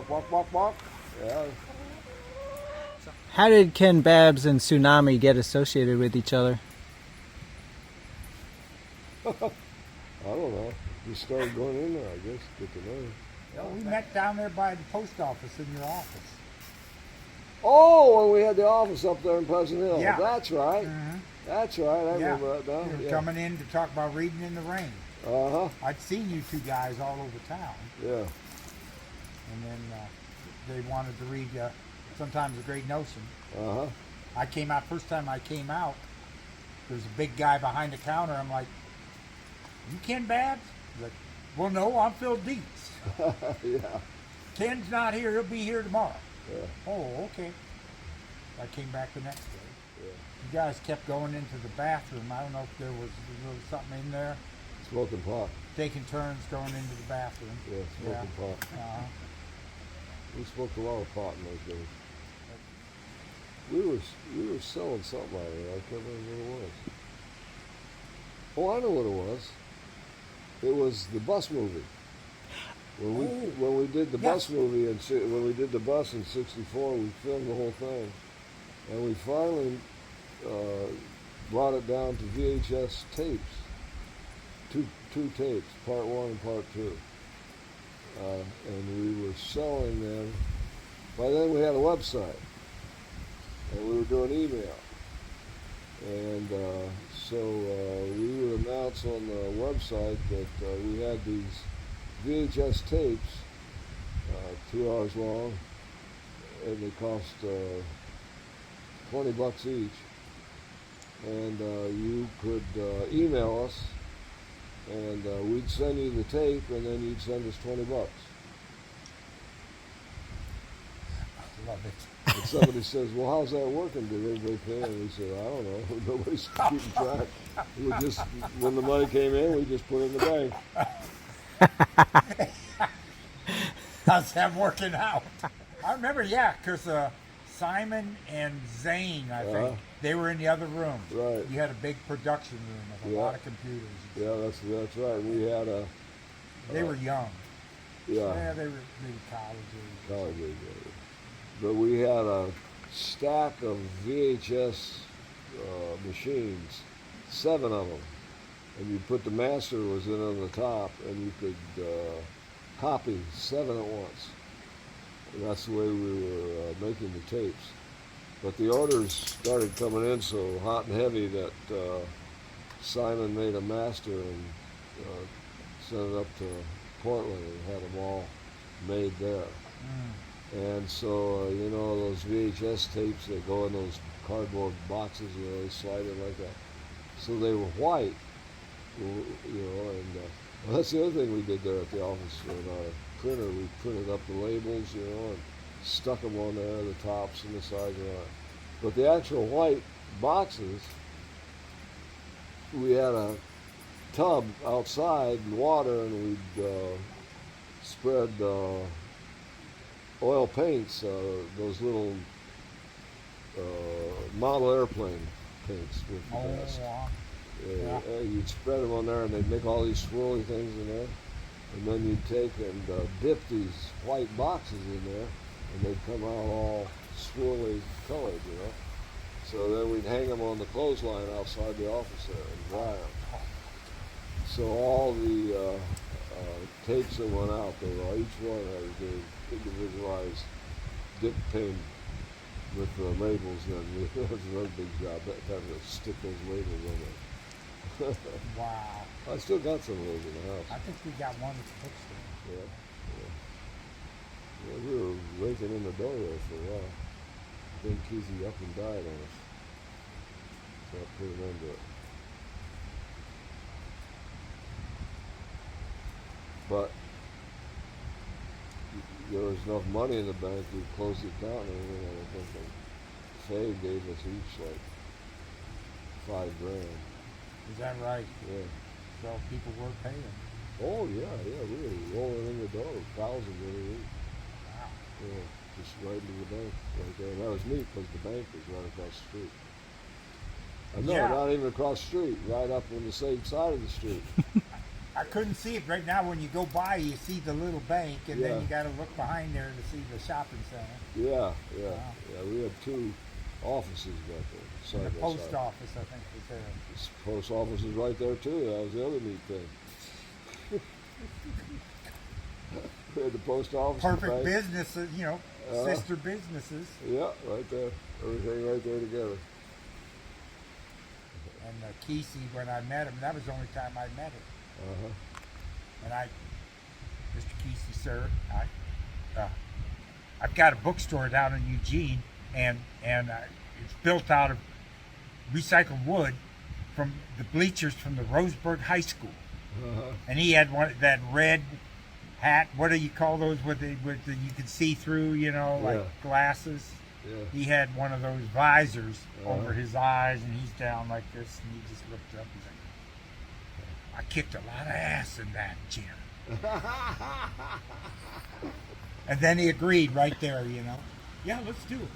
Walk, walk, walk, walk. Yeah. How did Ken, Babbs, and Tsunami get associated with each other? I don't know. Just started going in there, I guess, get to know you. No, we met down there by the post office in your office. Oh, when we had the office up there in Pleasant Hill. Yeah. That's right. Mm-hmm. That's right. I remember that now. You were coming in to talk about reading in the rain. Uh-huh. I'd seen you two guys all over town. Yeah. And then they wanted to read Sometimes a Great Notion. Uh-huh. I came out, first time I came out, there's a big guy behind the counter. I'm like, you Ken Babbs? He's like, well, no, I'm Phil Dietz. Yeah. Ken's not here. He'll be here tomorrow. Yeah. Oh, okay. I came back the next day. Yeah. You guys kept going into the bathroom. I don't know if there was something in there. Smoking pot. Taking turns going into the bathroom. Yeah, smoking pot. Uh-huh. We smoked a lot of pot in those days. We were selling something out there. I can't remember what it was. Oh, I know what it was. It was the bus movie. When we did the bus movie and when we did the bus in '64, we filmed the whole thing, and we finally brought it down to VHS tapes. Two tapes, part 1 and part 2. And we were selling them. By then we had a website, and we were doing email. And so we would announce on the website that we had these VHS tapes, 2 hours long, and they cost $20 each. And you could email us, and we'd send you the tape, and then you'd send us $20. Love it. And somebody says, well, how's that working? Did everybody pay? And we said, I don't know. Nobody's keeping track. We just, when the money came in, we just put it in the bank. How's that working out? I remember, because Simon and Zane, I think, they were in the other room. Right. You had a big production room with a lot of computers. Yeah, that's right. We had a... They were young. Yeah. They were college age. College age, yeah. But we had a stack of VHS machines, 7 of them. And you put the master was in on the top, and you could copy 7 at once. And that's the way we were making the tapes. But the orders started coming in so hot and heavy that Simon made a master and sent it up to Portland and had them all made there. And so, those VHS tapes, they go in those cardboard boxes, they slide in like that. So they were white, and well, that's the other thing we did there at the office. In our printer, we printed up the labels, and stuck them on there, the tops and the sides and all that. But the actual white boxes, we had a tub outside and water, and we'd spread oil paints, those little model airplane paints with the best. You'd spread them on there, and they'd make all these swirly things in there. And then you'd take and dip these white boxes in there, and they'd come out all swirly colored, So then we'd hang them on the clothesline outside the office there and dry them. So all the tapes that went out, each one had a individualized dip paint with the labels, and that was another big job, having to stick those labels on there. Wow. I still got some of those in the house. I think we got one that's fixed there. Yeah, we were raking in the dough there for a while. Then Kesey up and died on us. So I put him into it. But there was enough money in the bank, we closed the account and everything. I think Faye gave us each like $5,000. Is that right? Yeah. So people were paying. Oh yeah, we were rolling in the dough, thousands every week. Wow. Yeah, just right into the bank right there. And that was neat because the bank was right across the street. No, not even across the street, right up on the same side of the street. I couldn't see it right now. When you go by, you see the little bank, and Yeah. then you got to look behind there to see the shopping center Yeah, yeah, Wow. yeah. We had two offices back there. Side and the by post side. office. I think was there. This post office is right there too. That was the other neat thing. We had the post office. the Perfect bank. businesses, Uh, sister businesses, Yeah, right there. Everything right there together. and Kesey. When I met him, that was the only time I met him. Uh-huh. And Mr. Kesey, sir, I've got a bookstore down in Eugene, and it's built out of recycled wood from the bleachers from the Roseburg High School. Uh-huh. And he had that red hat. What do you call those? You could see through, like Yeah. glasses. Yeah. He had one of those visors Uh-huh. over his eyes, and he's down like this, and he just looked up. He's like, "I kicked a lot of ass in that gym." And then he agreed right there, Yeah, let's do it.